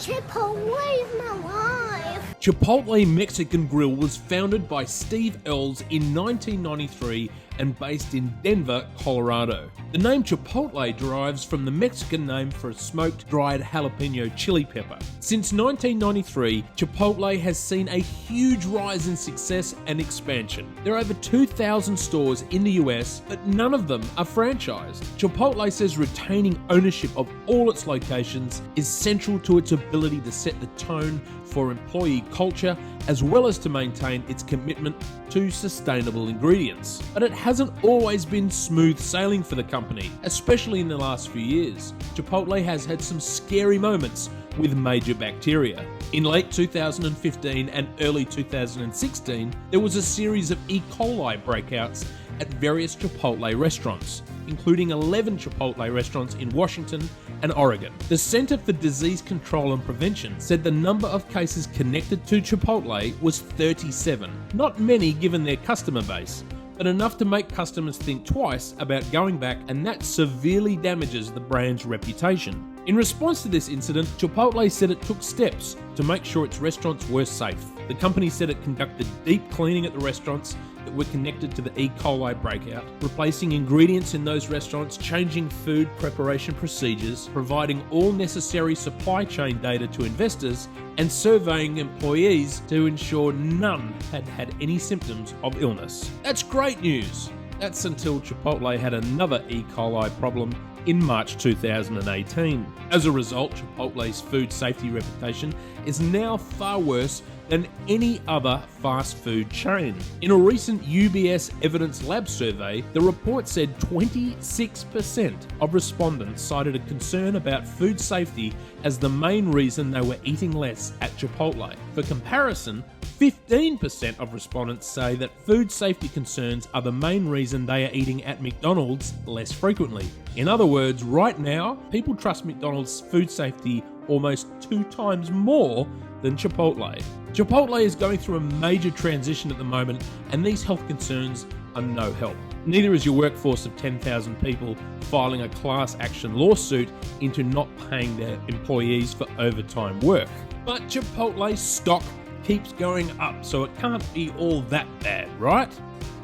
Chipotle is my life. Chipotle Mexican Grill was founded by Steve Ells in 1993 and based in Denver, Colorado. The name Chipotle derives from the Mexican name for a smoked, dried jalapeno chili pepper. Since 1993, Chipotle has seen a huge rise in success and expansion. There are over 2,000 stores in the US, but none of them are franchised. Chipotle says retaining ownership of all its locations is central to its ability to set the tone for employee culture, as well as to maintain its commitment to sustainable ingredients. But it hasn't always been smooth sailing for the company, especially in the last few years. Chipotle has had some scary moments with major bacteria. In late 2015 and early 2016, there was a series of E. coli breakouts at various Chipotle restaurants, including 11 Chipotle restaurants in Washington and Oregon. The Center for Disease Control and Prevention said the number of cases connected to Chipotle was 37. Not many given their customer base, but enough to make customers think twice about going back, and that severely damages the brand's reputation. In response to this incident, Chipotle said it took steps to make sure its restaurants were safe. The company said it conducted deep cleaning at the restaurants that were connected to the E. coli breakout, replacing ingredients in those restaurants, changing food preparation procedures, providing all necessary supply chain data to investors, and surveying employees to ensure none had had any symptoms of illness. That's great news. That's until Chipotle had another E. coli problem in March 2018. As a result, Chipotle's food safety reputation is now far worse than any other fast food chain. In a recent UBS Evidence Lab survey, the report said 26% of respondents cited a concern about food safety as the main reason they were eating less at Chipotle. For comparison, 15% of respondents say that food safety concerns are the main reason they are eating at McDonald's less frequently. In other words, right now, people trust McDonald's food safety almost 2 times more than Chipotle. Chipotle is going through a major transition at the moment, and these health concerns are no help. Neither is your workforce of 10,000 people filing a class action lawsuit into not paying their employees for overtime work. But Chipotle's stock keeps going up, so it can't be all that bad, right?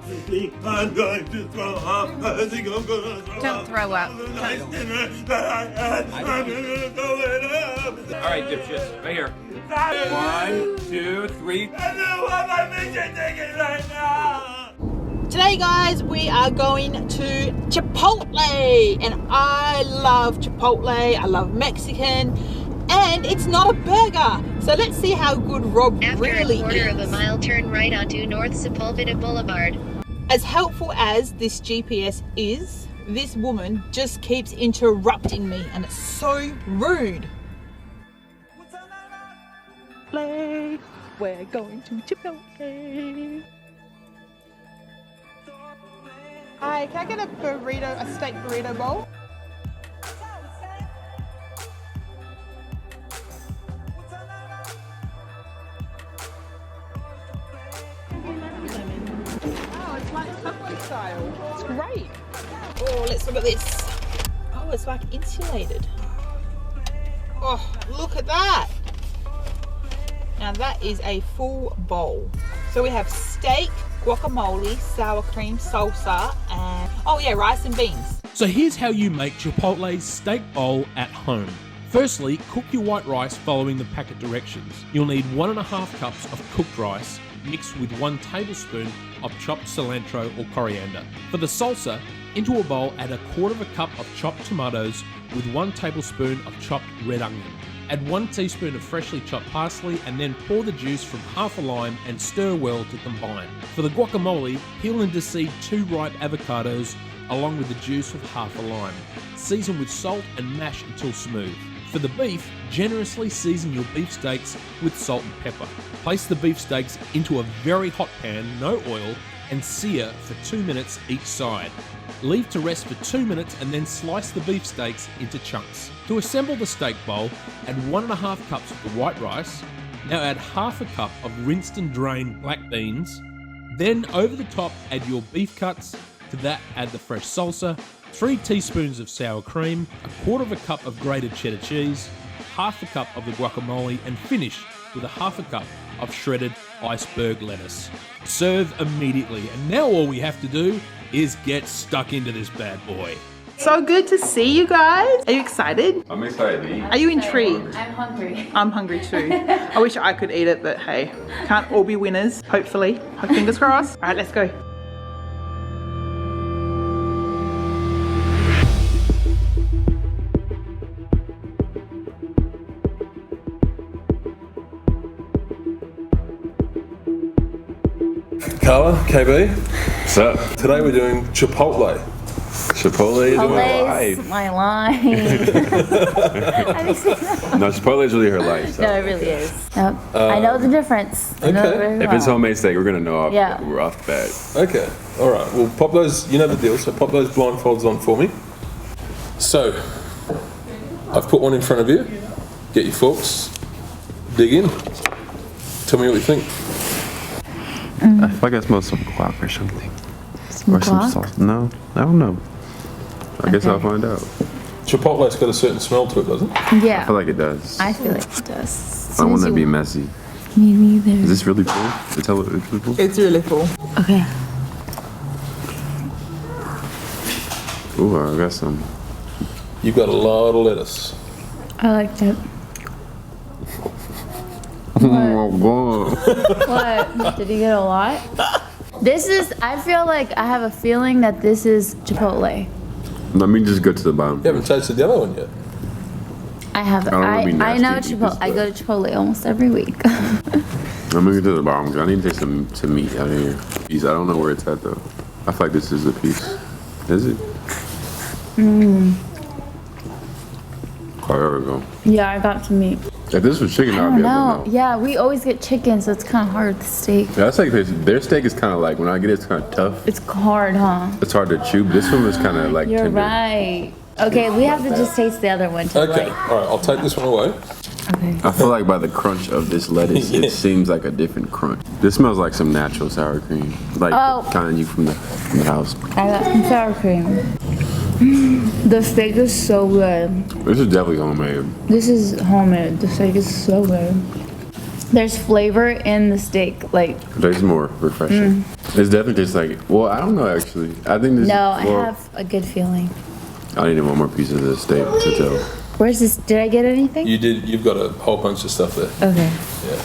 I think I'm going to throw up. I think I'm going to throw up. Don't throw up. Nice dinner that I had. I'm going to throw it up. All right, dipshits, right here. 1, 2, 3. I know what my mission ticket right now. Today, guys, we are going to Chipotle, and I love Chipotle. I love Mexican, and it's not a burger. So let's see how good Rob After really a quarter is. of a mile, turn right onto North Sepulveda Boulevard. As helpful as this GPS is, this woman just keeps interrupting me, and it's so rude. We're going to Chipotle. Hi, can I get a burrito, a steak burrito bowl? Oh, it's like Subway style. It's great. Oh, let's look at this. Oh, it's like insulated. Oh, look at that. Now that is a full bowl. So we have steak, guacamole, sour cream, salsa, and oh yeah, rice and beans. So here's how you make Chipotle's steak bowl at home. Firstly, cook your white rice following the packet directions. You'll need 1.5 cups of cooked rice mixed with 1 tablespoon of chopped cilantro or coriander. For the salsa, into a bowl add 1/4 cup of chopped tomatoes with 1 tablespoon of chopped red onion. Add 1 teaspoon of freshly chopped parsley, and then pour the juice from half a lime and stir well to combine. For the guacamole, peel and deseed 2 ripe avocados along with the juice of half a lime. Season with salt and mash until smooth. For the beef, generously season your beef steaks with salt and pepper. Place the beef steaks into a very hot pan, no oil, and sear for 2 minutes each side. Leave to rest for 2 minutes and then slice the beef steaks into chunks. To assemble the steak bowl, add 1.5 cups of the white rice. Now add 1/2 cup of rinsed and drained black beans. Then over the top add your beef cuts. To that add the fresh salsa, 3 teaspoons of sour cream, 1/4 cup of grated cheddar cheese, half a cup of the guacamole and finish with a half a cup of shredded iceberg lettuce. Serve immediately, and now all we have to do is get stuck into this bad boy. So good to see you guys. Are you excited? I'm excited to eat. Are you intrigued? I'm hungry. I'm hungry too. I wish I could eat it, but hey, can't all be winners, hopefully. Fingers crossed. All right, let's go. Karla, KB, What's up? today we're doing Chipotle. Chipotle is my Chipotle's life. my life. Have you seen that? No, Chipotle is really her life. So. No, it really is. Nope. I know the difference. I know it okay. very If well. it's homemade steak, we're gonna know off, Yeah. we're off the bat. Okay, all right. Well, pop those. You know the deal. So pop those blindfolds on for me. So, I've put one in front of you. Get your forks. Dig in. Tell me what you think. I feel like I smell some guac or something. Some Or some guac? sauce. No, I don't know. I guess I'll Okay. find out. Chipotle's got a certain smell to it, doesn't it? Yeah. I feel like it does. I feel like it does. I don't want to be messy. Me neither. Is this really full? It's really full? It's really full. Okay. Ooh, I got some. You've got a lot of lettuce. I like that. Oh my god. What? Did you get a lot? This is, I feel like I have a feeling that this is Chipotle. Let me just go to the bottom. You haven't tasted the other one yet. I have, don't wanna be I know nasty and eat this, Chipotle. I go to Chipotle almost every week. Let me get to the bottom because I need to take some meat out of here. Piece. I don't know where it's at though. I feel like this is the piece. Is it? Oh, there we go. Yeah, I got some meat. If this was chicken, I I'd don't be know. able to know. Yeah, we always get chicken, so it's kind of hard with the steak. Yeah, that's like their steak is kind of like when I get it, it's kind of tough. It's hard, huh? It's hard to chew. But this one was kind of like You're tender. right. Okay, we have to just taste the other one to Okay, like. all right. I'll take this one away. Okay. I feel like by the crunch of this lettuce, Yeah. it seems like a different crunch. This smells like some natural sour cream, like Oh. kind of you from the house. I got some sour cream. The steak is so good. This is definitely homemade. This is homemade. The steak is so good. There's flavor in the steak, like. It tastes more refreshing. It's definitely tastes like. Well, I don't know actually. I think this. No, I well, have a good feeling. I need one more piece of this steak to tell. Where's this? Did I get anything? You did. You've got a whole bunch of stuff there. Okay. Yeah.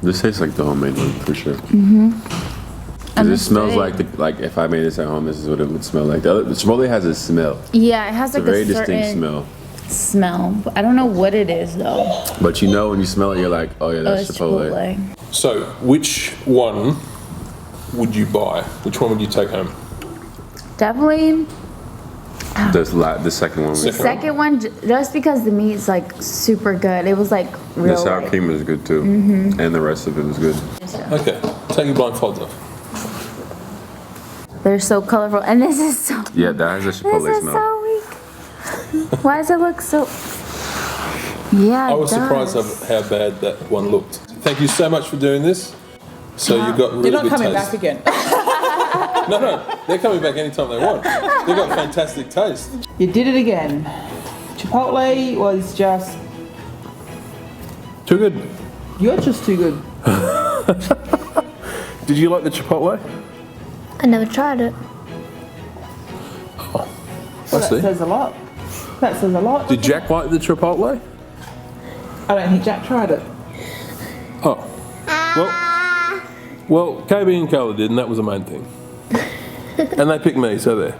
This tastes like the homemade one for sure. And It the smells steak- like if I made this at home, this is what it would smell like. The Chipotle has a smell. Yeah, it has It's a like very a distinct certain smell. smell. But I don't know what it is though. But you know when you smell it, you're like, oh yeah, Oh, that's it's Chipotle. Chipotle. So, which one would you buy? Which one would you take home? Definitely The second one. the second one, just because the meat's like super good. It was like real. The sour light. cream is good too, and the rest of it was good. Okay, take your blindfolds off. They're so colorful, and this is so. Yeah, that has a This Chipotle is smell. so weak. Why does it look so? Yeah, I was surprised does. of how bad that one looked. Thank you so much for doing this. So you got really You're not good coming taste. back again. No, they're coming back anytime they want. They've got fantastic taste. You did it again. Chipotle was just. Too good. You're just too good. Did you like the Chipotle? I never tried it. I That see. says a lot. That says a lot. Did Jack like the Chipotle? I don't think Jack tried it. Oh. Well, KB and Karla did, and that was the main thing. And they picked me, so there.